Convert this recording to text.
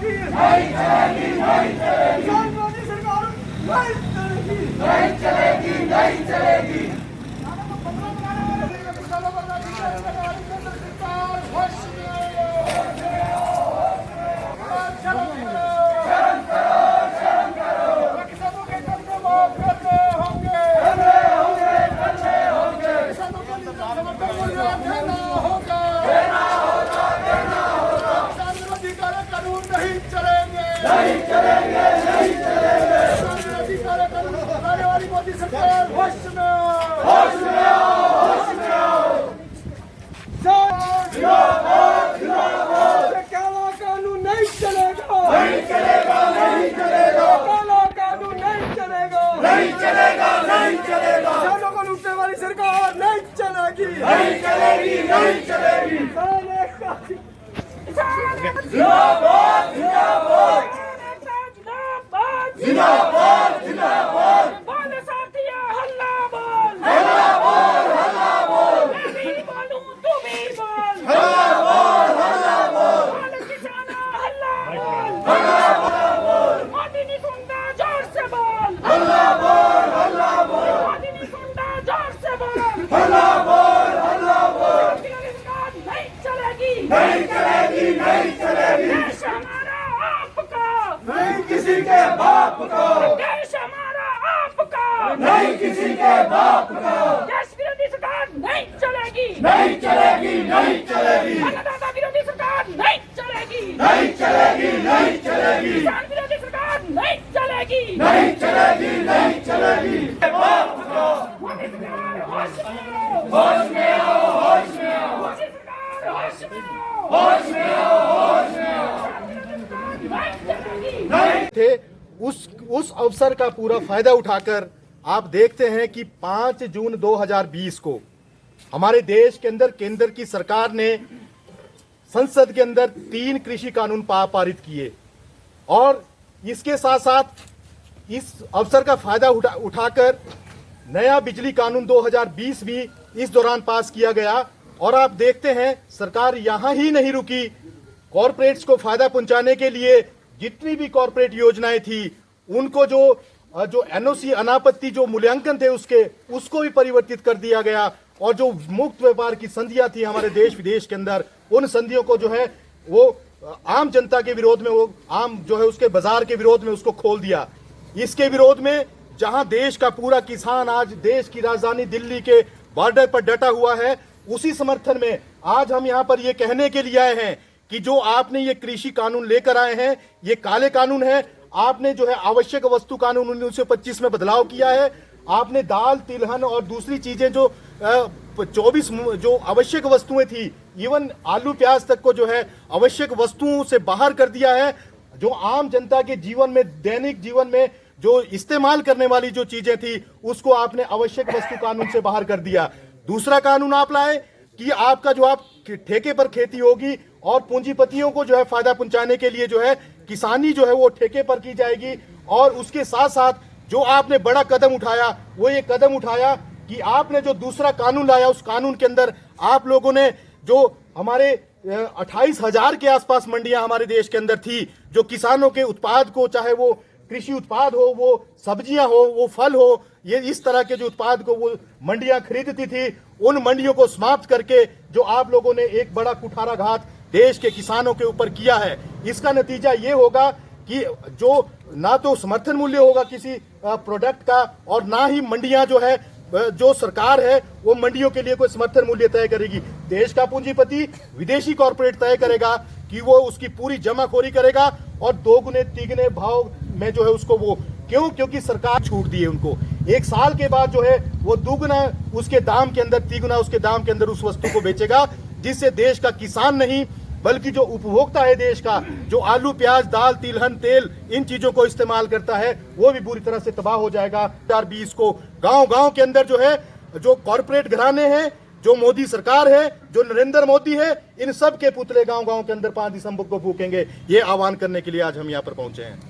नहीं चलेगी, नहीं चलेगी। किसान विरोधी सरकार नहीं चलेगी, नहीं चलेगी, नहीं चलेगी। नहीं चलेंगे, नहीं चलेंगे। मोदी सरकार होश में आओ, होश में आओ, होश में आओ। जिंदाबाद, जिंदाबाद। काला कानून नहीं चलेगा, नहीं चलेगा, नहीं चलेगा। काला कानून नहीं चलेगा, नहीं चलेगा, नहीं चलेगा। किसानों को लूटने वाली सरकार नहीं चलेगी, नहीं चलेगी, नहीं चलेगी। जिंदाबाद, जिंदाबाद, जिंदाबाद, जिंदाबाद। बोल साथिया हल्ला बोल, हल्ला बोल, हल्ला बोल। मैं भी बोलूं तू भी बोल, हल्ला बोल, हल्ला बोल। बोल किसाना हल्ला बोल, हल्ला बोल, मोदी नहीं सुनता जोर से बोल, हल्ला बोल, हल्ला बोल। मोदी नहीं सुनता जोर से बोल, हल्ला बोल, हल्ला बोल। सरकार नहीं चलेगी, नहीं चलेगी, नहीं चलेगी। देश हमारा आपका, नहीं किसी के बाप को, देश हमारा आपका, नहीं किसी के बाप को। देश विरोधी सरकार नहीं चलेगी, नहीं चलेगी, नहीं चलेगी। अन्नदाता विरोधी सरकार नहीं चलेगी, नहीं चलेगी, नहीं चलेगी। किसान विरोधी सरकार नहीं चलेगी, नहीं चलेगी, नहीं चलेगी। बाप को मोदी सरकार होश में आओ, होश में आओ, होश में आओ, मोदी सरकार होश में आओ, होश में आओ, होश में आओ। नहीं चलेगी। नहीं थे उस अवसर का पूरा फायदा उठाकर आप देखते हैं कि 5 जून 2020 को हमारे देश के अंदर केंद्र की सरकार ने संसद के अंदर 3 कृषि कानून पारित किए और इसके साथ साथ इस अवसर का फायदा उठाकर नया बिजली कानून 2020 भी इस दौरान पास किया गया। और आप देखते हैं सरकार यहां ही नहीं रुकी, कॉरपोरेट्स को फायदा पहुंचाने के लिए जितनी भी कॉरपोरेट योजनाएं थी उनको जो एनओसी अनापत्ति जो मूल्यांकन थे उसको भी परिवर्तित कर दिया गया और जो मुक्त व्यापार की संधियां थी हमारे देश विदेश के अंदर उन संधियों को जो है वो आम जनता के विरोध में, वो आम जो है उसके बाजार के विरोध में उसको खोल दिया। इसके विरोध में जहां देश का पूरा किसान आज देश की राजधानी दिल्ली के बॉर्डर पर डटा हुआ है, उसी समर्थन में आज हम यहां पर ये कहने के लिए आए हैं कि जो आपने ये कृषि कानून लेकर आए हैं ये काले कानून है। आपने जो है आवश्यक वस्तु कानून 1925 में बदलाव किया है। आपने दाल, तिलहन और दूसरी चीजें जो 24 जो आवश्यक वस्तुएं थी, इवन आलू प्याज तक को जो है आवश्यक वस्तुओं से बाहर कर दिया है। जो आम जनता के जीवन में, दैनिक जीवन में जो इस्तेमाल करने वाली जो चीजें थी उसको आपने आवश्यक वस्तु कानून से बाहर कर दिया। दूसरा कानून आप लाए कि आपका जो आप ठेके पर खेती होगी और पूंजीपतियों को जो है फायदा पहुंचाने के लिए जो है किसानी जो है वो ठेके पर की जाएगी। और उसके साथ साथ जो आपने बड़ा कदम उठाया वो ये कदम उठाया कि आपने जो दूसरा कानून लाया उस कानून के अंदर आप लोगों ने जो हमारे 28,000 के आसपास मंडियां हमारे देश के अंदर थी, जो किसानों के उत्पाद को, चाहे वो कृषि उत्पाद हो, वो सब्जियां हो, वो फल हो, ये इस तरह के जो उत्पाद को वो मंडियां खरीदती थी, उन मंडियों को समाप्त करके जो आप लोगों ने एक बड़ा कुठाराघात देश के किसानों के ऊपर किया है, इसका नतीजा ये होगा कि जो ना तो समर्थन मूल्य होगा किसी प्रोडक्ट का और ना ही मंडियां जो है, जो सरकार है वो मंडियों के लिए कोई समर्थन मूल्य तय करेगी। देश का पूंजीपति विदेशी कॉर्पोरेट तय करेगा कि वो उसकी पूरी जमाखोरी करेगा और दोगुने तिगुने भाव में जो है उसको वो क्योंकि सरकार छूट दी है उनको। 1 साल के बाद जो है वो दुगुना उसके दाम के अंदर, तिगुना उसके दाम के अंदर उस वस्तु को बेचेगा, जिससे देश का किसान नहीं बल्कि जो उपभोक्ता है देश का, जो आलू प्याज दाल तिलहन तेल इन चीजों को इस्तेमाल करता है, वो भी बुरी तरह से तबाह हो जाएगा। 2020 को गांव-गांव के अंदर जो है जो कॉर्पोरेट घराने हैं, जो मोदी सरकार है, जो नरेंद्र मोदी है, इन सब के पुतले गांव-गांव के अंदर 5 दिसंबर को फूकेंगे। ये आह्वान करने के लिए आज हम यहाँ पर पहुंचे हैं।